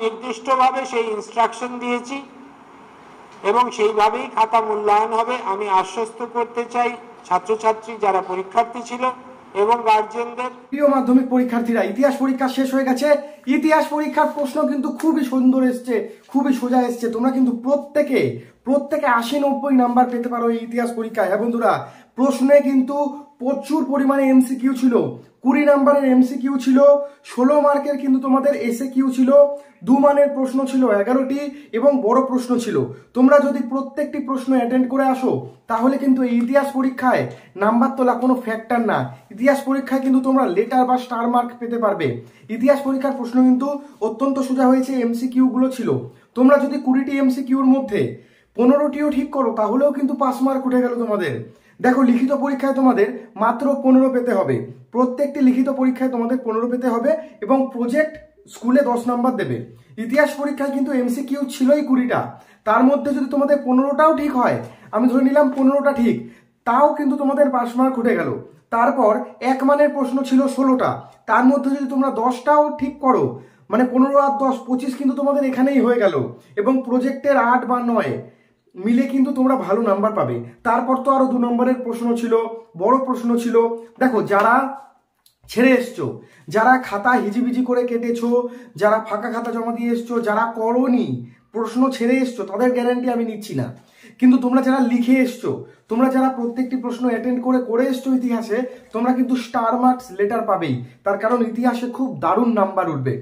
নির্দিষ্টভাবে সেই ইনস্ট্রাকশন দিয়েছি এবং সেইভাবেই খাতা মূল্যায়ন হবে। আমি আশ্বস্ত করতে চাই ছাত্রছাত্রী যারা পরীক্ষার্থী ছিল এবং গার্জিয়ানদের। প্রিয় মাধ্যমিক পরীক্ষার্থীরা, ইতিহাস পরীক্ষা শেষ হয়ে গেছে। ইতিহাস পরীক্ষার প্রশ্ন কিন্তু খুবই সুন্দর এসছে, খুবই সোজা এসছে। তোমরা কিন্তু প্রত্যেকে 80-90 নাম্বার পেতে পারো এই ইতিহাস পরীক্ষায়। হ্যাঁ বন্ধুরা, প্রশ্নে কিন্তু প্রচুর পরিমাণে এমসিকিউ ছিল। 20 নাম্বারের এমসিকিউ ছিল, 16 মার্কের কিন্তু তোমাদের এসএকিউ ছিল, 2 মানের প্রশ্ন ছিল 11টি এবং বড় প্রশ্ন ছিল। তোমরা যদি প্রত্যেকটি প্রশ্ন অ্যাটেন্ড করে আসো তাহলে কিন্তু এই ইতিহাস পরীক্ষায় নাম্বার তোলা কোনো ফ্যাক্টর না। ইতিহাস পরীক্ষায় কিন্তু তোমরা লেটার বা স্টার মার্ক পেতে পারবে। ইতিহাস পরীক্ষার প্রশ্ন কিন্তু অত্যন্ত সোজা হয়েছে, এমসিকিউ গুলো ছিল। তোমরা যদি 20টি এমসিকিউর মধ্যে 15টিও ঠিক করো তাহলেও কিন্তু 5 মার্ক উঠে গেল তোমাদের। দেখো, লিখিত পরীক্ষায় তোমাদের মাত্র 15 পেতে হবে। প্রত্যেকটি লিখিত পরীক্ষায় তোমাদের 15 পেতে হবে এবং প্রজেক্ট স্কুলে 10 নাম্বার দেবে। ইতিহাস পরীক্ষায় কিন্তু এমসিকিউ ছিলই 20টা, তার মধ্যে যদি তোমাদের 15টাও ঠিক হয়, আমি ধরে নিলাম 15টা ঠিক, তাও কিন্তু তোমাদের 5 মার্ক উঠে গেল। তারপর 1 মানের প্রশ্ন ছিল 16টা, তার মধ্যে যদি তোমরা 10টাও ঠিক করো, মানে 15 আর 10 25 কিন্তু তোমাদের এখানেই হয়ে গেল। এবং প্রজেক্টের 8 বা 9 মিলে কিন্তু তোমরা ভালো নাম্বার পাবে। তারপর তো আরো 2 নম্বরের প্রশ্ন ছিল, বড় প্রশ্ন ছিল। দেখো, যারা ছেড়ে এসছো, যারা খাতা হিজিবিজি করে কেটেছো, যারা ফাঁকা খাতা জমা দিয়ে এসছো, যারা করোনি, প্রশ্ন ছেড়ে এসছো, তাদের গ্যারান্টি আমি নিচ্ছি না। কিন্তু তোমরা যারা লিখে এসছো, তোমরা যারা প্রত্যেকটি প্রশ্ন অ্যাটেন্ড করে এসছো ইতিহাসে, তোমরা কিন্তু স্টার মার্কস লেটার পাবেই। তার কারণ ইতিহাসে খুব দারুণ নাম্বার উঠবে।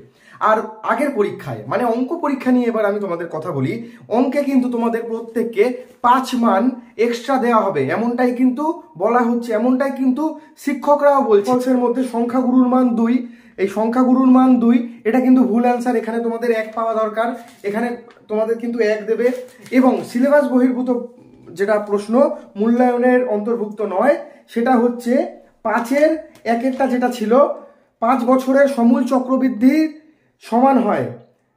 আর আগের পরীক্ষায় মানে অঙ্ক পরীক্ষা নিয়ে এবার আমি তোমাদের কথা বলি। অঙ্কে কিন্তু তোমাদের প্রত্যেককে 5 মান এক্সট্রা দেওয়া হবে, এমনটাই কিন্তু বলা হচ্ছে, এমনটাই কিন্তু শিক্ষকরাও বলছে। এর মধ্যে সংখ্যাগুরুর মান 2, এই সংখ্যাগুরুর মান 2, এটা কিন্তু ভুল অ্যান্সার। এখানে তোমাদের 1 পাওয়া দরকার, এখানে তোমাদের কিন্তু 1 দেবে। এবং সিলেবাস বহির্ভূত যেটা প্রশ্ন মূল্যায়নের অন্তর্ভুক্ত নয়, সেটা হচ্ছে 5-এর 1-একটা যেটা ছিল 5 বছরের সমূল চক্রবৃদ্ধির সমান হয়,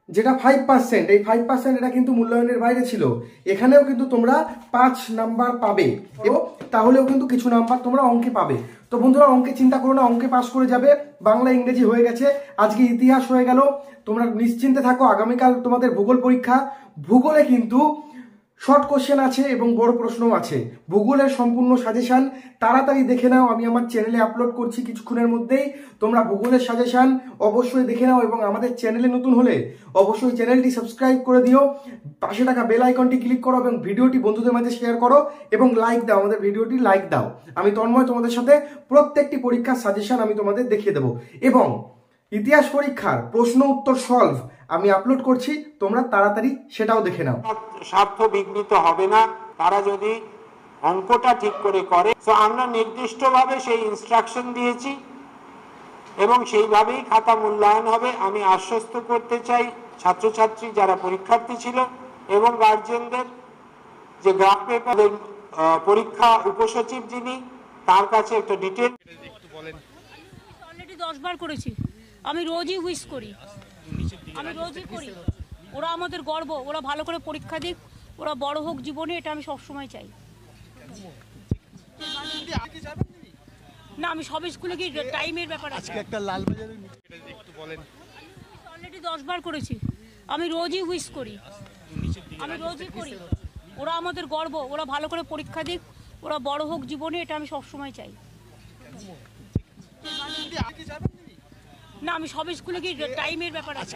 যেটা 5%, এই 5% এটা কিন্তু মূল্যায়নের বাইরে ছিল। এখানেও কিন্তু তোমরা 5 নাম্বার পাবে এবং তাহলেও কিন্তু কিছু নাম্বার তোমরা অঙ্কে পাবে। তো বন্ধুরা, অঙ্কে চিন্তা করো না, অঙ্কে পাস করে যাবে। বাংলা ইংরেজি হয়ে গেছে, আজকে ইতিহাস হয়ে গেল। তোমরা নিশ্চিন্তে থাকো, আগামীকাল তোমাদের ভূগোল পরীক্ষা। ভূগোলে কিন্তু শর্ট কোশ্চেন আছে এবং বড় প্রশ্নও আছে। ভূগোলের সম্পূর্ণ সাজেশন তাড়াতাড়ি দেখে নাও, আমি আমার চ্যানেলে আপলোড করছি কিছুক্ষণের মধ্যেই। তোমরা ভূগোলের সাজেশন অবশ্যই দেখে নাও এবং আমাদের চ্যানেলে নতুন হলে অবশ্যই চ্যানেলটি সাবস্ক্রাইব করে দিও, পাশে থাকা বেল আইকনটি ক্লিক করো এবং ভিডিওটি বন্ধুদের মাঝে শেয়ার করো এবং লাইক দাও, আমাদের ভিডিওটি লাইক দাও। আমি তন্ময় তোমাদের সাথে প্রত্যেকটি পরীক্ষার সাজেশন আমি তোমাদের দেখিয়ে দেবো এবং ইতিহাস পরীক্ষার প্রশ্ন উত্তর সলভ আমি আপলোড করছি, তোমরা তাড়াতাড়ি সেটাও দেখে নাও। স্বার্থ বিঘ্নিত হবে না তারা যদি অঙ্কটা ঠিক করে। তো আমরা নির্দিষ্টভাবে সেই ইনস্ট্রাকশন দিয়েছি এবং সেইভাবেই খাতা মূল্যায়ন হবে। আমি আশ্বস্ত করতে চাই ছাত্রছাত্রী যারা পরীক্ষার্থী ছিল এবং গার্জিয়ানদের, যে গ্রাফ পেপারের পরীক্ষা উপসচিব যিনি, তার কাছে একটা ডিটেল। অলরেডি 10 বার করেছি, আমি রোজই উইশ করি, আমি রোজই করি। ওরা আমাদের গর্ব, ওরা ভালো করে পরীক্ষা দিক, ওরা বড় হোক জীবনে, এটা আমি সবসময় চাই। না, আমি সব স্কুলে কি টাইমের ব্যাপার আছে। অলরেডি 10 বার করেছি, আমি রোজই উইশ করি, আমি রোজই করি। ওরা আমাদের গর্ব, ওরা ভালো করে পরীক্ষা দিক, ওরা বড় হোক জীবনে, এটা আমি সবসময় চাই। না, আমি সব স্কুলে কি টাইমের ব্যাপার আছে।